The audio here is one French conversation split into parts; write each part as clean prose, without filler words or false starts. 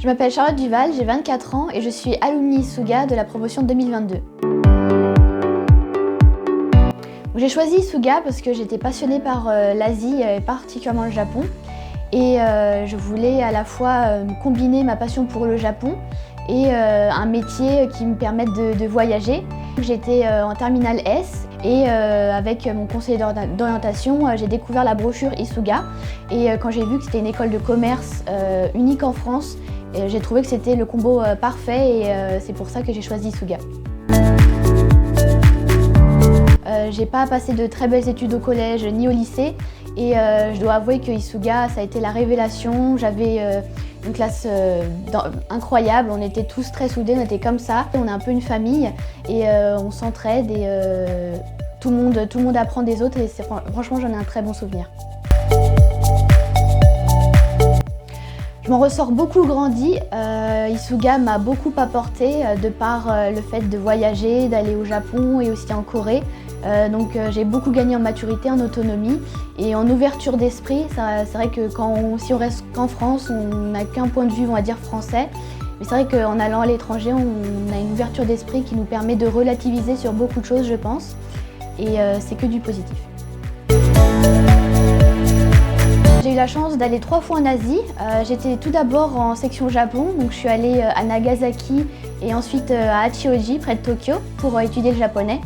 Je m'appelle Charlotte Duval, j'ai 24 ans et je suis alumni Isuga de la promotion 2022. J'ai choisi Isuga parce que j'étais passionnée par l'Asie et particulièrement le Japon. Et je voulais à la fois combiner ma passion pour le Japon et un métier qui me permette de voyager. J'étais en terminale S et avec mon conseiller d'orientation, j'ai découvert la brochure Isuga. Et quand j'ai vu que c'était une école de commerce unique en France, j'ai trouvé que c'était le combo parfait et c'est pour ça que j'ai choisi Isuga. J'ai pas passé de très belles études au collège ni au lycée et je dois avouer que Isuga, ça a été la révélation. J'avais une classe incroyable, on était tous très soudés, on était comme ça. On est un peu une famille et on s'entraide et tout le monde apprend des autres et franchement j'en ai un très bon souvenir. Je m'en ressors beaucoup grandi. Isuga m'a beaucoup apporté de par le fait de voyager, d'aller au Japon et aussi en Corée. Donc j'ai beaucoup gagné en maturité, en autonomie et en ouverture d'esprit. C'est vrai que si on reste qu'en France, on n'a qu'un point de vue, on va dire, français. Mais c'est vrai qu'en allant à l'étranger, on a une ouverture d'esprit qui nous permet de relativiser sur beaucoup de choses, je pense. Et c'est que du positif. J'ai eu la chance d'aller 3 fois en Asie. J'étais tout d'abord en section Japon, donc je suis allée à Nagasaki et ensuite à Hachioji, près de Tokyo, pour étudier le japonais.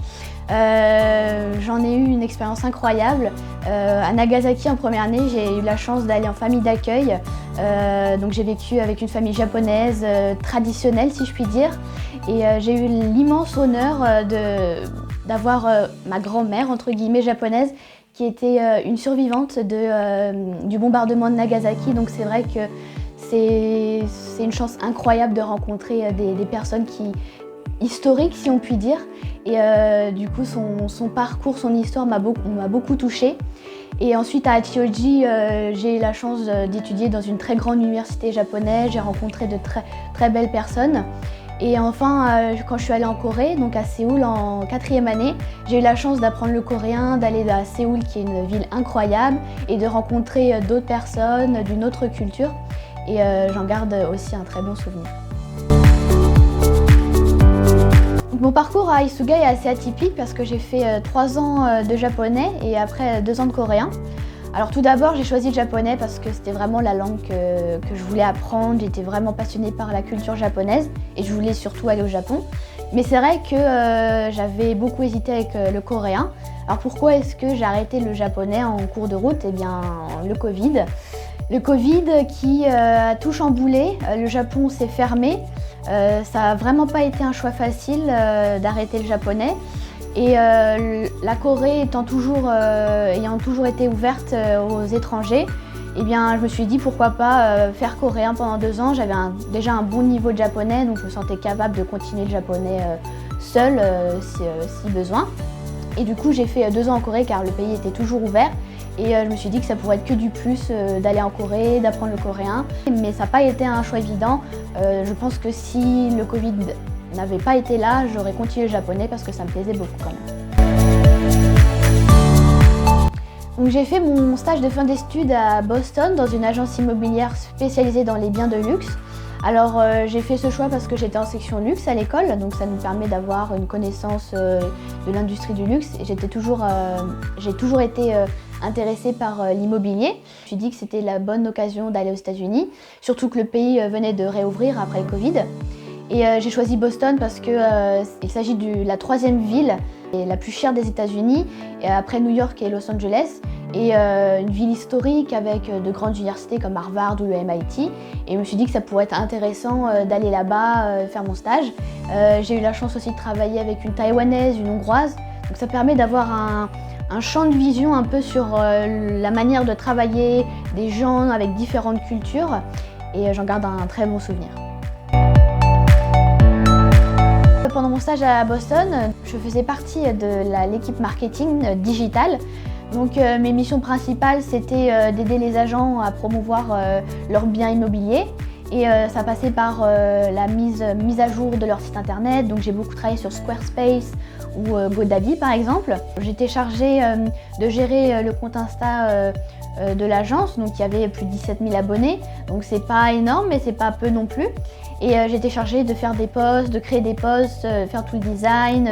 J'en ai eu une expérience incroyable. À Nagasaki, en première année, j'ai eu la chance d'aller en famille d'accueil. Donc j'ai vécu avec une famille japonaise traditionnelle, si je puis dire. Et j'ai eu l'immense honneur d'avoir ma grand-mère, entre guillemets, japonaise, qui était une survivante du bombardement de Nagasaki. Donc c'est vrai que c'est une chance incroyable de rencontrer des personnes historiques, si on peut dire. Et du coup, son parcours, son histoire m'a beaucoup touchée. Et ensuite, à Hachioji, j'ai eu la chance d'étudier dans une très grande université japonaise. J'ai rencontré de très belles personnes. Et enfin, quand je suis allée en Corée, donc à Séoul en 4e année, j'ai eu la chance d'apprendre le coréen, d'aller à Séoul qui est une ville incroyable et de rencontrer d'autres personnes d'une autre culture. Et j'en garde aussi un très bon souvenir. Mon parcours à Isuga est assez atypique parce que j'ai fait 3 ans de japonais et après 2 ans de coréen. Alors tout d'abord, j'ai choisi le japonais parce que c'était vraiment la langue que je voulais apprendre. J'étais vraiment passionnée par la culture japonaise et je voulais surtout aller au Japon. Mais c'est vrai que j'avais beaucoup hésité avec le coréen. Alors pourquoi est-ce que j'ai arrêté le japonais en cours de route? Eh bien, le Covid. Le Covid qui a tout chamboulé, le Japon s'est fermé. Ça n'a vraiment pas été un choix facile d'arrêter le japonais. Et la Corée ayant toujours été ouverte aux étrangers, eh bien, je me suis dit pourquoi pas faire coréen pendant 2 ans. J'avais déjà un bon niveau de japonais, donc je me sentais capable de continuer le japonais seule si besoin. Et du coup, j'ai fait 2 ans en Corée car le pays était toujours ouvert. Et je me suis dit que ça pourrait être que du plus d'aller en Corée, d'apprendre le coréen. Mais ça n'a pas été un choix évident. Je pense que si le Covid n'avait pas été là, j'aurais continué le japonais parce que ça me plaisait beaucoup quand même. Donc j'ai fait mon stage de fin d'études à Boston dans une agence immobilière spécialisée dans les biens de luxe. Alors j'ai fait ce choix parce que j'étais en section luxe à l'école, donc ça nous permet d'avoir une connaissance de l'industrie du luxe. Et j'ai toujours été intéressée par l'immobilier. Je me suis dit que c'était la bonne occasion d'aller aux États-Unis, surtout que le pays venait de réouvrir après le Covid. Et j'ai choisi Boston parce qu'il s'agit de la 3e ville la plus chère des États-Unis, après New York et Los Angeles, et une ville historique avec de grandes universités comme Harvard ou le MIT. Et je me suis dit que ça pourrait être intéressant d'aller là-bas faire mon stage. J'ai eu la chance aussi de travailler avec une Taïwanaise, une Hongroise, donc ça permet d'avoir un champ de vision un peu sur la manière de travailler des gens avec différentes cultures, et j'en garde un très bon souvenir. Pendant mon stage à Boston, je faisais partie de l'équipe marketing digitale. Donc mes missions principales, c'était d'aider les agents à promouvoir leurs biens immobiliers Et ça passait par la mise à jour de leur site internet, donc j'ai beaucoup travaillé sur Squarespace ou GoDaddy par exemple. J'étais chargée de gérer le compte Insta de l'agence, donc il y avait plus de 17 000 abonnés, donc c'est pas énorme mais c'est pas peu non plus. Et j'étais chargée de faire des posts, de créer des posts, faire tout le design,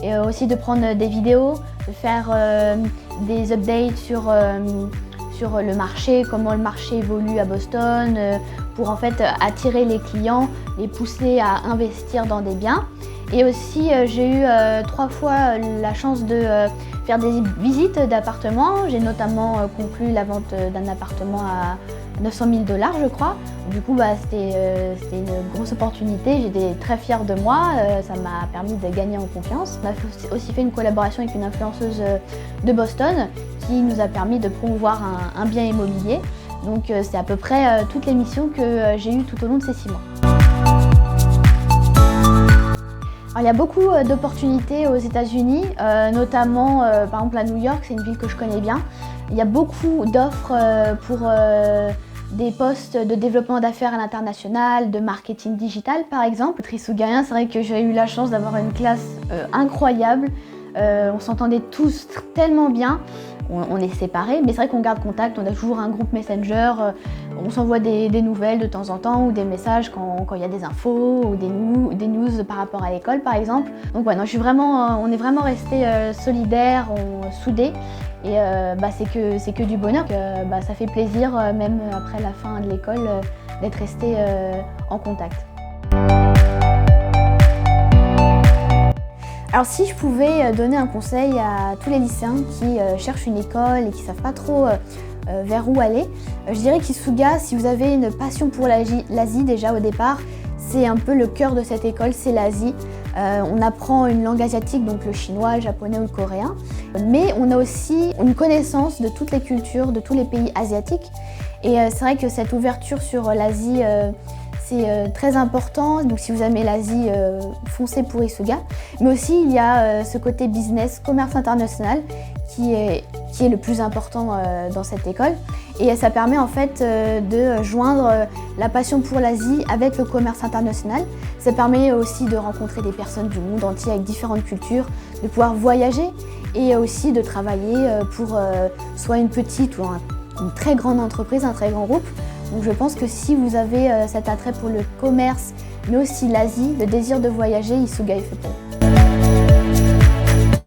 et aussi de prendre des vidéos, de faire des updates sur le marché, comment le marché évolue à Boston, pour en fait attirer les clients, les pousser à investir dans des biens. Et aussi j'ai eu 3 fois la chance de faire des visites d'appartements. J'ai notamment conclu la vente d'un appartement à 900 000 $ je crois. Du coup c'était une grosse opportunité, j'étais très fière de moi, ça m'a permis de gagner en confiance. On a aussi fait une collaboration avec une influenceuse de Boston qui nous a permis de promouvoir un bien immobilier. Donc c'est à peu près toutes les missions que j'ai eues tout au long de ces 6 mois. Alors, il y a beaucoup d'opportunités aux États-Unis, notamment par exemple à New York, c'est une ville que je connais bien. Il y a beaucoup d'offres pour des postes de développement d'affaires à l'international, de marketing digital par exemple. Trissougayen, c'est vrai que j'ai eu la chance d'avoir une classe incroyable. On s'entendait tous tellement bien. On est séparés, mais c'est vrai qu'on garde contact, on a toujours un groupe Messenger, on s'envoie des nouvelles de temps en temps ou des messages quand il y a des infos ou des news par rapport à l'école par exemple. Donc ouais, non, on est vraiment restés solidaires, soudés, et c'est que du bonheur. Ça fait plaisir, même après la fin de l'école, d'être restés en contact. Alors si je pouvais donner un conseil à tous les lycéens qui cherchent une école et qui ne savent pas trop vers où aller, je dirais qu'Isuga, si vous avez une passion pour l'Asie déjà au départ, c'est un peu le cœur de cette école, c'est l'Asie. On apprend une langue asiatique, donc le chinois, le japonais ou le coréen, mais on a aussi une connaissance de toutes les cultures, de tous les pays asiatiques. Et c'est vrai que cette ouverture sur l'Asie, c'est très important, donc si vous aimez l'Asie, foncez pour Isuga. Mais aussi il y a ce côté business, commerce international, qui est le plus important dans cette école. Et ça permet en fait de joindre la passion pour l'Asie avec le commerce international. Ça permet aussi de rencontrer des personnes du monde entier avec différentes cultures, de pouvoir voyager et aussi de travailler pour soit une petite ou une très grande entreprise, un très grand groupe. Donc je pense que si vous avez cet attrait pour le commerce, mais aussi l'Asie, le désir de voyager, Isuga est fait pour vous.